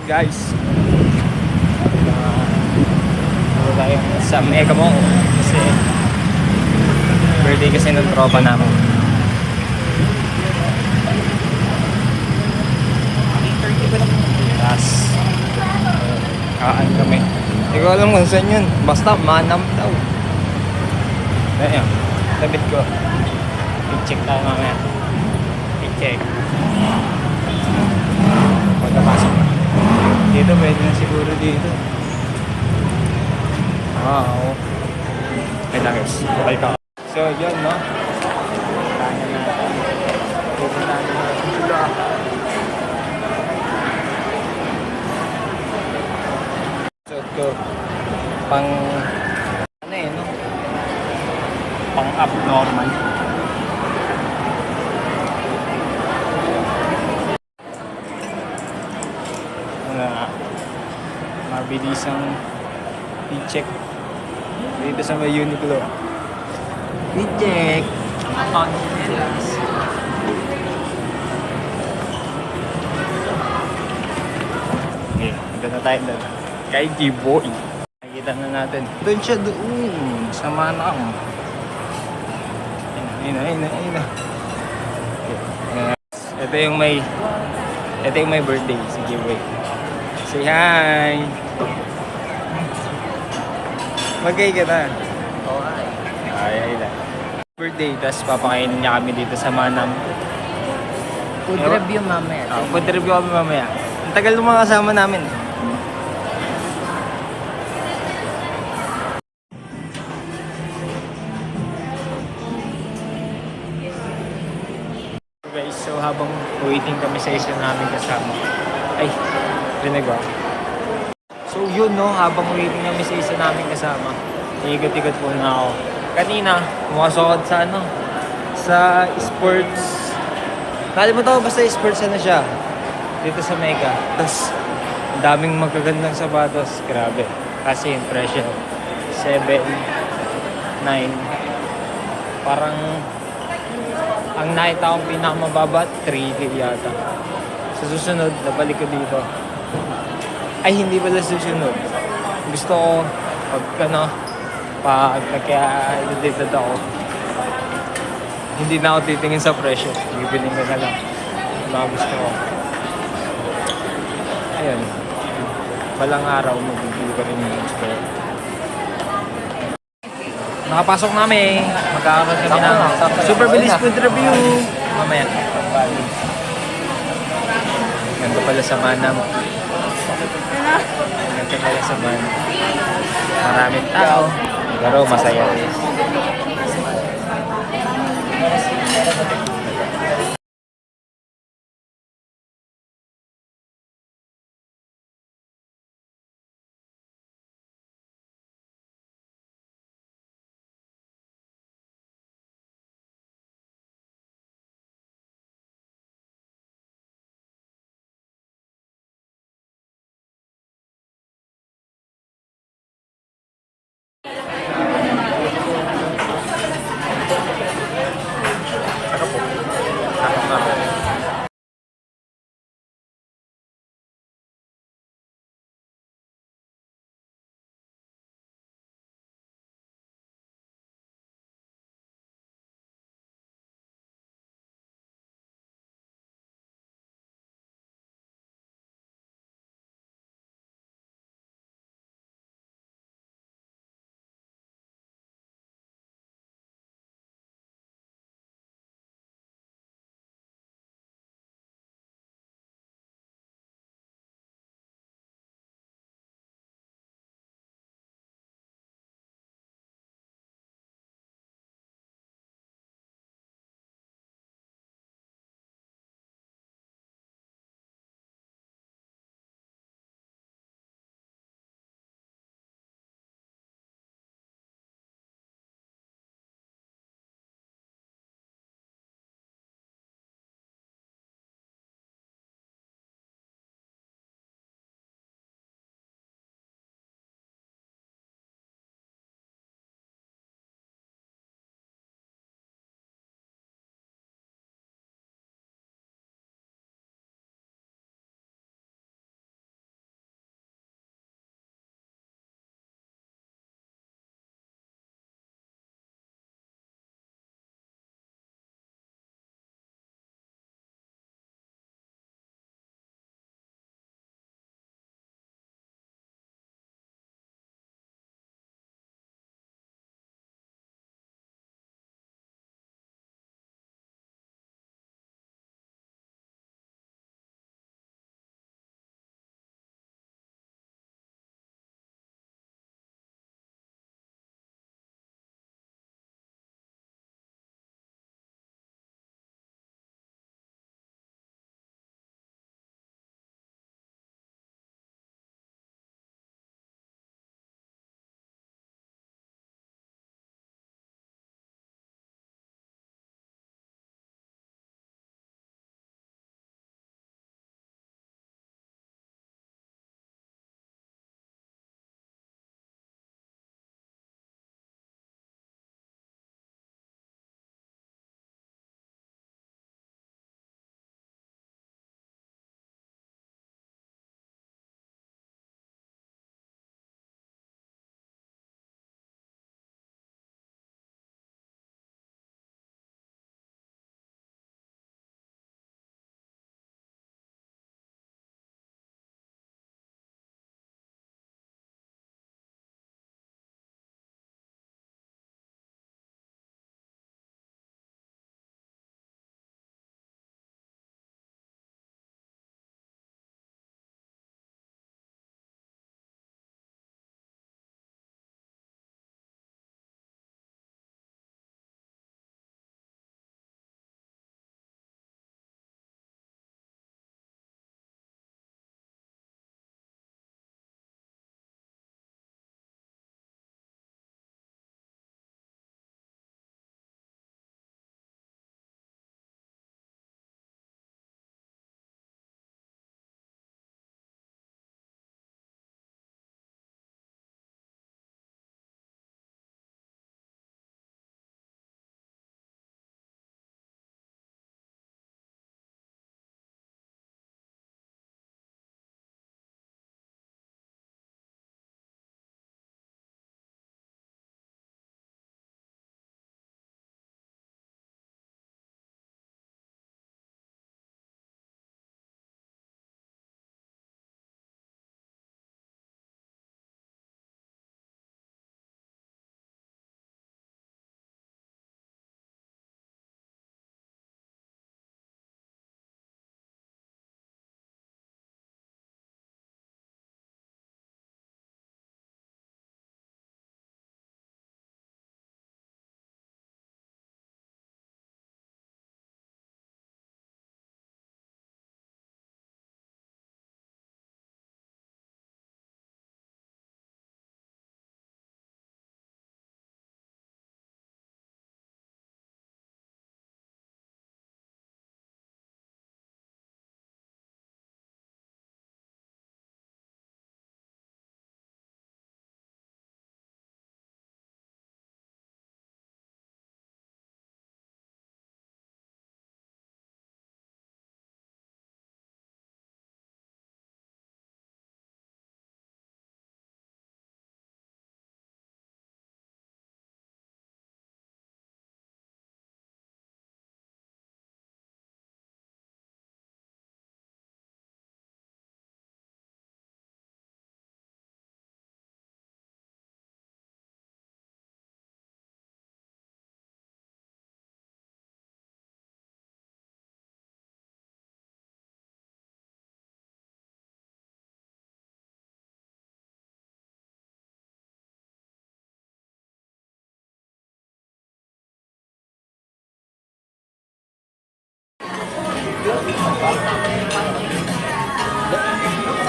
guys. Dito tayo sa Mega Mall kasi birthday kasi ng tropa namin. Tapos kaan kami. Hindi ko alam kung saan yun. Basta Manam daw. Ayan, tabit ko. I-check tayo mamaya. I-check. Pagkapasok na. Dito, pwede na siguro dito. Wow. Ay lang guys, balik ako. So yun no. Tanya natin. Pupuntahan natin sila. So go. Pang ano eh no? Pang abnormal. Mabilisang i-check dito sa may Uniqlo. I-check on Nelas. Okay, ito na tayo doon kay G-Boy. Nakikita na natin doon siya doon sa Manam. Ayun na. Okay. Ito yung may birthday si G-Boy. Say hi! Magkay ka na. Oo, ay. Ay lang. Birthday, tapos papakainin niya kami dito sa Manam. Food review mamaya. Food review kami mamaya. Ang tagal ng mga kasama namin. Guys, so habang waiting kami sa isa namin kasama. Ay, rinig ba? So yun no, habang waiting kami sa isa namin kasama, iikot-ikot po na ako. Kanina, pumasok ako sa sa sports. Nakalimutan ko basta sports na siya. Dito sa Mega. Tapos, ang daming magagandang sapatos. Grabe. Kasi yung presyo, 7, 9. Parang, ang nakita kong pinakamababa, 3K yata. Sa susunod, nabalik ko dito. Ay, hindi pala susunod. Gusto ko, pag nagka-edit ako, hindi na ako titingin sa presyo. Bibiling ko na lang. Mga gusto ko. Ayun. Balang araw, magbibili ko rin yung gusto ko. Nakapasok namin. Magkakaroon kami ng super bilis food review. Mamaya. Ganda pala sa Manam. Ganda pala sa Manam. Maraming tao. Pero masaya. Saka po.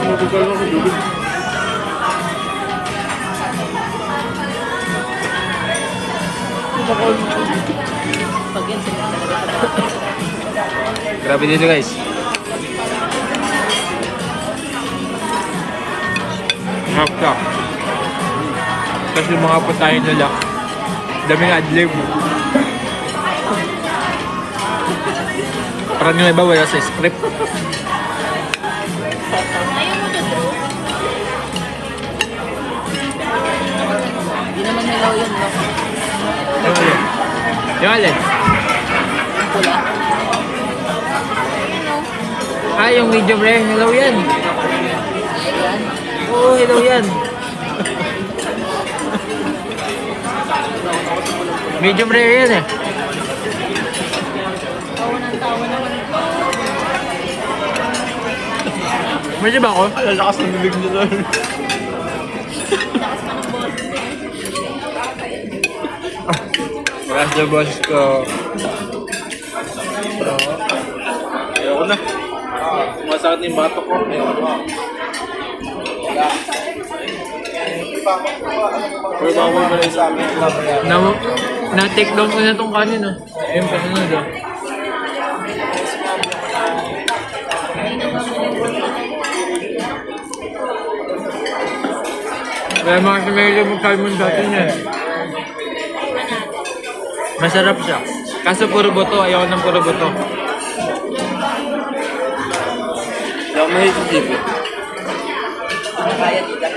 Mabugal ako dito. Pag yan sila Grabe dito guys. Harap ka. Kasi mga patayin nila. Daming adlib. Parang yung iba wala sa script. Hindi naman nilaw yun, no? Yung alin? Yung alin? Ang pula. Ah, yung medium rare. Hello yan. Ayan. Oo, hello yan. Medium rare yan eh. Tawa naman. Medyo ba ako? Ang lakas ng bibig nyo doon. Last the boss ko. Ayoko na. Masakit na yung bato ko. Ayoko na. Pero bawal ko na yung sa amin. Na-take down ko na itong kanin ah. Ayun pa na doon. Kaya mga sinaylo mag-salmon dati niya. Masarap siya. Kaso puro buto, ayaw ng puro buto. Hindi ako mahilig sa TV. Kaya dito.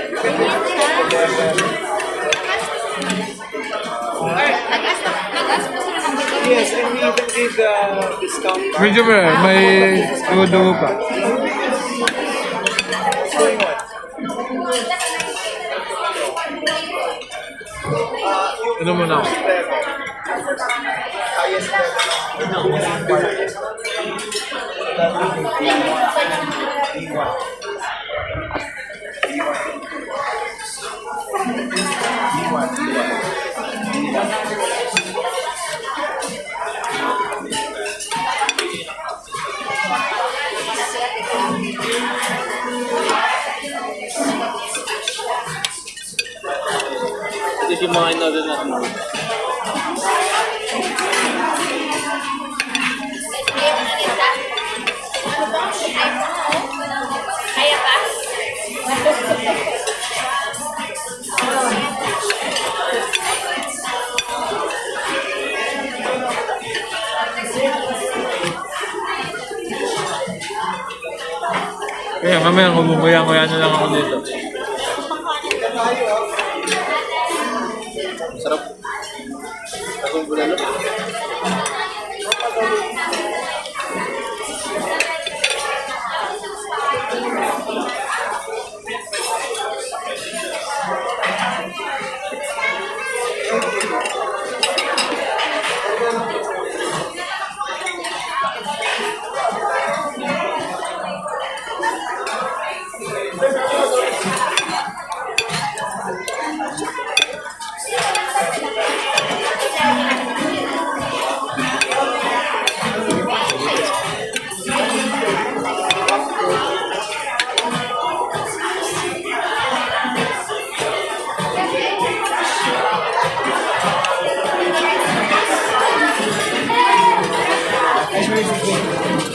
Yes, and we even did discount. Medyo may dugo pa. What's going on? Ano mo na ako? Highest Hindi mga ino rin natin. Kaya pa? Kaya mamaya kumukuyang-kuya na lang ako dito. Sarap. Akong bulalo.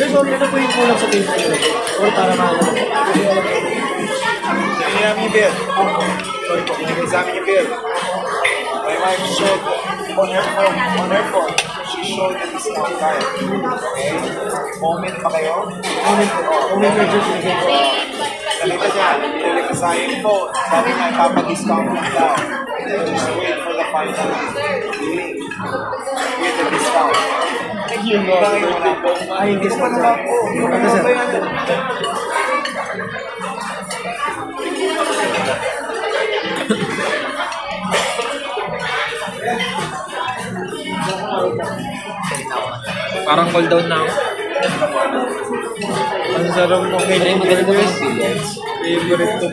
Guys, okay na po yung kulang sa table. Or para mahalala. Sige namin yung bill. Sorry po, binigay sa amin yung bill. My wife showed on her phone, she showed the discount card. Okay? Moment pa kayo? Moment po. Moment po yung binigay ko. Salita niya, binili ko sa yung phone. Sabi niya, ipapa-discount lang daw. Just wait for the final billing with the discount. Yun mo. Ay, hindi sa sir. Ano sir? Parang cool down na ako. Ang sarap mo kay Pero magaling ka mag-billiards. Favorite ko.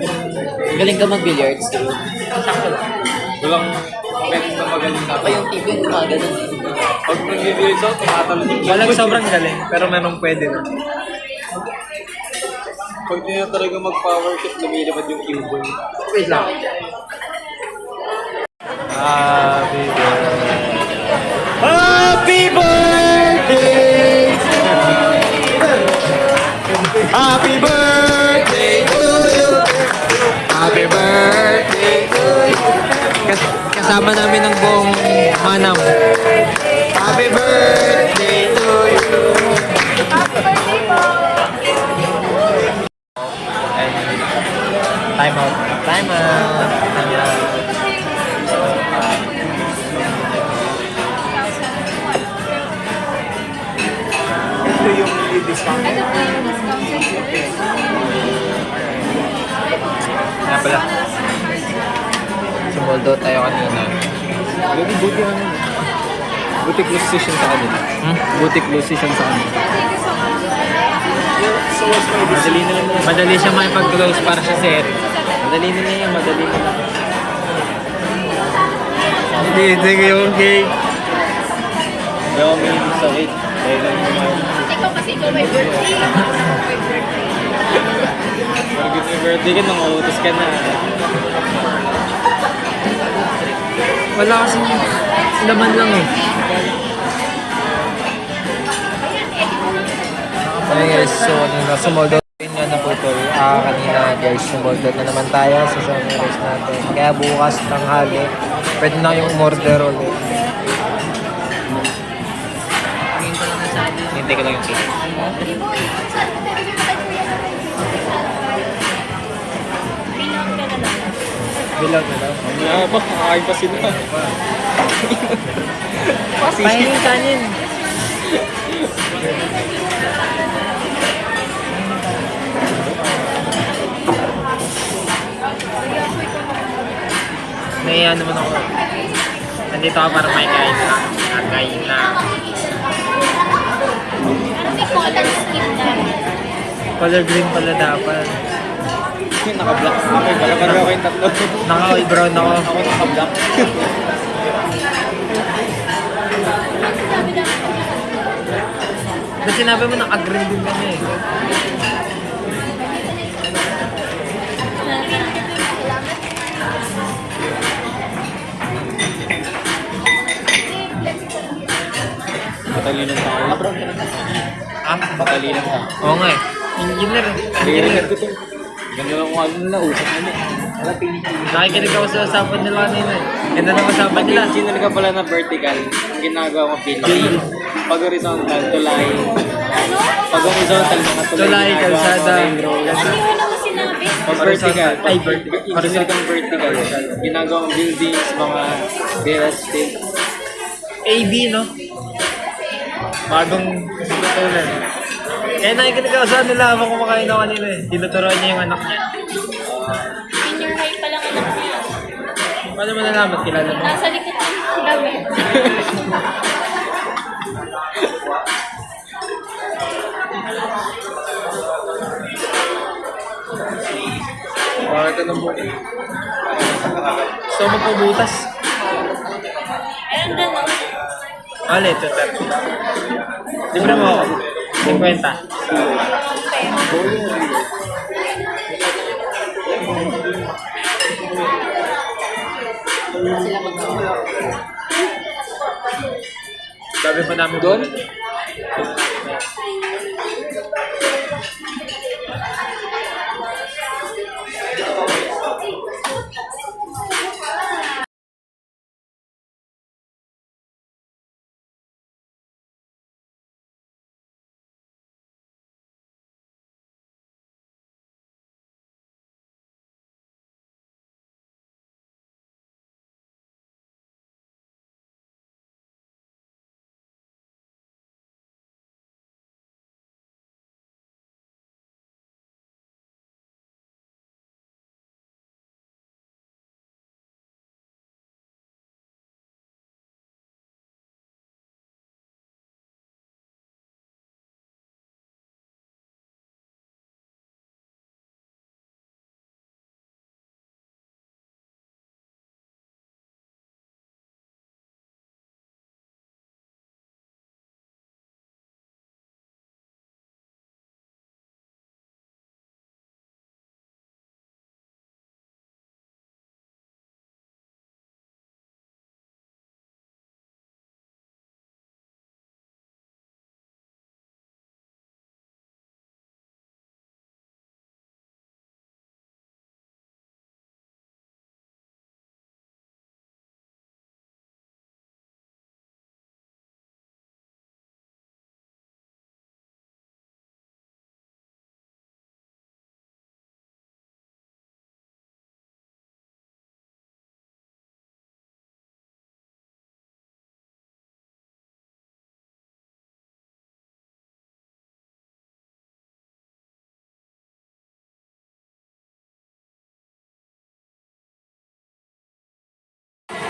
Galing ka mag-billiards, dude. Sakto lang. Walang magaling na magaling na. Pa yung TV yung gumagano. Pag nag-reviews ako, tumatalon. Walang sobrang galing, pero merong pwede na. Pag di na talaga mag-power trip, lumilipad yung cube. Wait lang. Happy birthday. Happy birthday! Happy birthday to you! Happy birthday to you! Kasama namin ang buong manam. Happy birthday to you! And time out. Time out. Time out. Ito yung discount. Nga pala. Sumoldo tayo kanina. Buti close session sa kanila. Buti close session sa kanila. So what's my Madali na lang. Madali siya makipag-close para sa sir. Madali na lang yan. Madali na lang. Hindi ko yung cake. Hindi ako may sakit. Dahil lang yung Ikaw kasi ikaw may birthday. May birthday. Pag yung birthday ka, nanguutos ka na. Wala kasing laman lang eh. Okay guys, so sumoldo rin nga na po ito. Kanina guys, sumoldo na naman tayo sa sunrise natin. Kaya bukas tanghali, pwede na yung order ulit. Hintay ko lang yung cake. Bilang ka na lang. Bilang na lang. Mamaya ba, kakain pa sila. Pahingin kanin. Naiya naman ako. Nandito ako para may kain na. Kain na. Ano may color scheme na? Color green pala dapat. Naka-black. Okay, pala pareho kayong tatlo. Naka-brown ako. Ako naka-black. Kasi sinabi mo naka-green din kami eh. Matalino tayo. Ah? Matalino tayo. Oo nga eh. Engineer eh. Engineer ko to. Ganda lang kung ano na, usap na ni. Nakikinig ako sa usapan nila kanina eh. Ganda ng usapan nila. Engineer ka pala na vertical. Ang ginagawa mo, building. Pag horizontal, tulay. Pag horizontal, mga tulay. Tulay, ginagawa mo, kalsada. main road. Ano yun ako sinabi? Pag vertical, Ay, vertical. engineer kang vertical. Ginagawa mo buildings, mga real estate. AB no? Bagong tutunan. Kaya nakikinig ako sa nila habang kumakain ako kanina eh. Tinuturuan niya yung anak niya. Senior high pa lang anak niya. Paano mo nalaman? Kilala mo? Nasa likod ng damit. Bakit ka ng buki? Gusto mo magpabutas? Ayun din, no? Alay, tutar. Libre mo ako. 50. Sabi pa namin doon?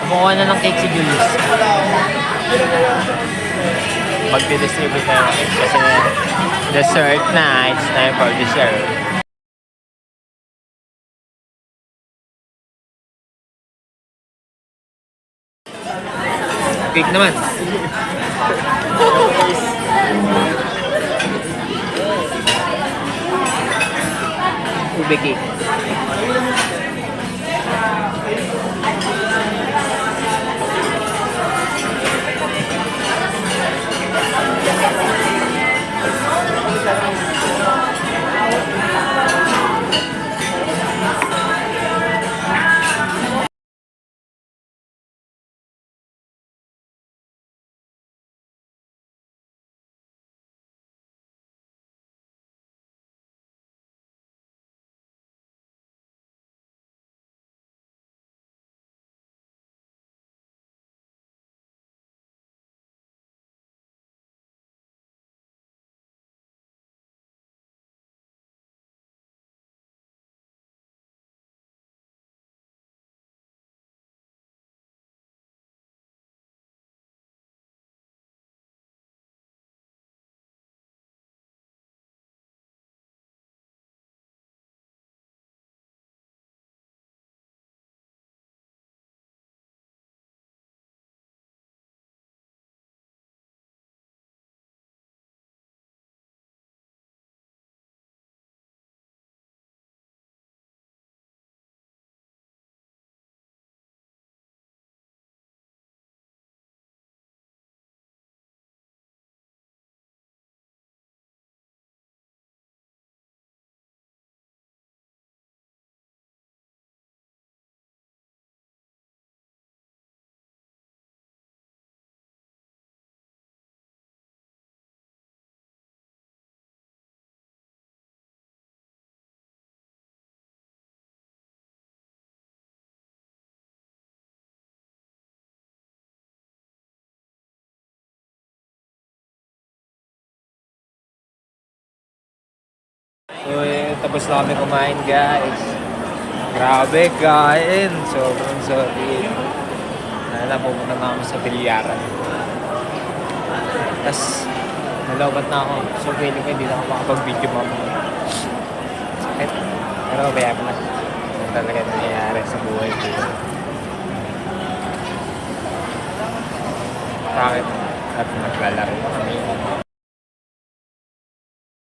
Kumuha na ng cake si Julius. Magdi-distribute na ng cake kasi dessert na. It's time for dessert. Cake naman. Ube cake. So, tapos na kami kumain, guys. Grabe, kain. Sobrang sorry. Pupunta na kami sa bilyaran. Tapos, nalobat na ako. So, feeling ko hindi na ako makapag-video mamaya. Sakit. Pero, kaya pa na. Ano talaga nangyayari sa buhay ko. Bakit? At naglalaro kami.